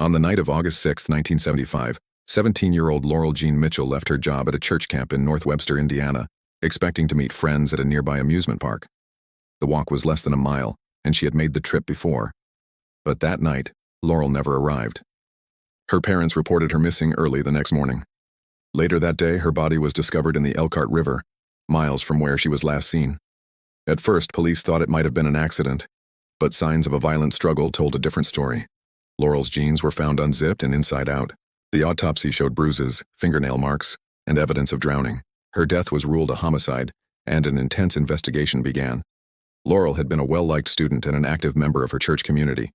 On the night of August 6, 1975, 17-year-old Laurel Jean Mitchell left her job at a church camp in North Webster, Indiana, expecting to meet friends at a nearby amusement park. The walk was less than a mile, and she had made the trip before. But that night, Laurel never arrived. Her parents reported her missing early the next morning. Later that day, her body was discovered in the Elkhart River, miles from where she was last seen. At first, police thought it might have been an accident, but signs of a violent struggle told a different story. Laurel's jeans were found unzipped and inside out. The autopsy showed bruises, fingernail marks, and evidence of drowning. Her death was ruled a homicide, and an intense investigation began. Laurel had been a well-liked student and an active member of her church community.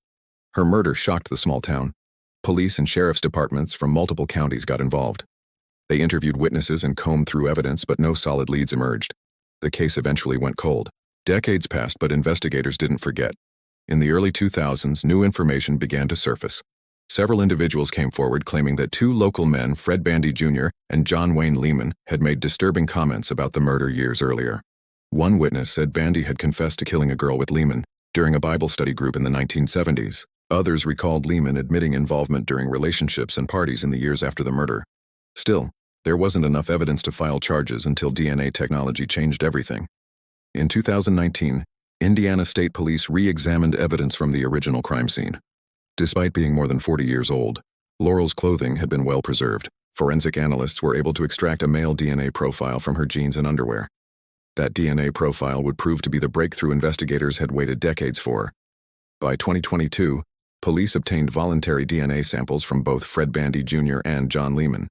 Her murder shocked the small town. Police and sheriff's departments from multiple counties got involved. They interviewed witnesses and combed through evidence, but no solid leads emerged. The case eventually went cold. Decades passed, but investigators didn't forget. In the early 2000s, new information began to surface. Several individuals came forward claiming that two local men, Fred Bandy Jr. and John Wayne Lehman, had made disturbing comments about the murder years earlier. One witness said Bandy had confessed to killing a girl with Lehman during a Bible study group in the 1970s. Others recalled Lehman admitting involvement during relationships and parties in the years after the murder. Still, there wasn't enough evidence to file charges until DNA technology changed everything. In 2019, Indiana State Police re-examined evidence from the original crime scene. Despite being more than 40 years old, Laurel's clothing had been well preserved. Forensic analysts were able to extract a male DNA profile from her jeans and underwear. That DNA profile would prove to be the breakthrough investigators had waited decades for. By 2022, police obtained voluntary DNA samples from both Fred Bandy Jr. and John Lehman.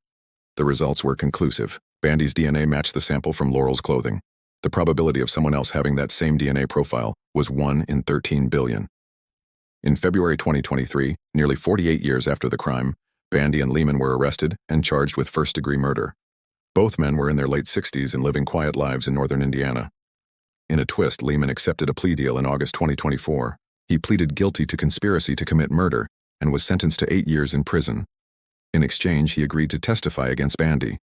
The results were conclusive. Bandy's DNA matched the sample from Laurel's clothing. The probability of someone else having that same DNA profile was 1 in 13 billion. In February 2023, nearly 48 years after the crime, Bandy and Lehman were arrested and charged with first-degree murder. Both men were in their late 60s and living quiet lives in northern Indiana. In a twist, Lehman accepted a plea deal in August 2024. He pleaded guilty to conspiracy to commit murder and was sentenced to 8 years in prison. In exchange, he agreed to testify against Bandy.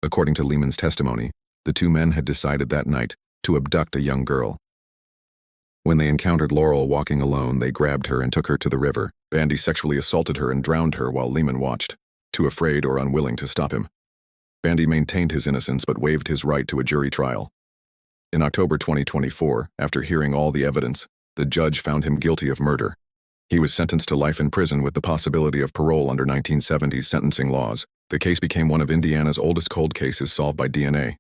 According to Lehman's testimony, the two men had decided that night to abduct a young girl. When they encountered Laurel walking alone, they grabbed her and took her to the river. Bandy sexually assaulted her and drowned her while Lehman watched, too afraid or unwilling to stop him. Bandy maintained his innocence but waived his right to a jury trial. In October 2024, after hearing all the evidence, the judge found him guilty of murder. He was sentenced to life in prison with the possibility of parole under 1970s sentencing laws. The case became one of Indiana's oldest cold cases solved by DNA.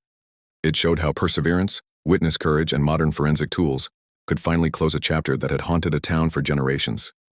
It showed how perseverance, witness courage, and modern forensic tools could finally close a chapter that had haunted a town for generations.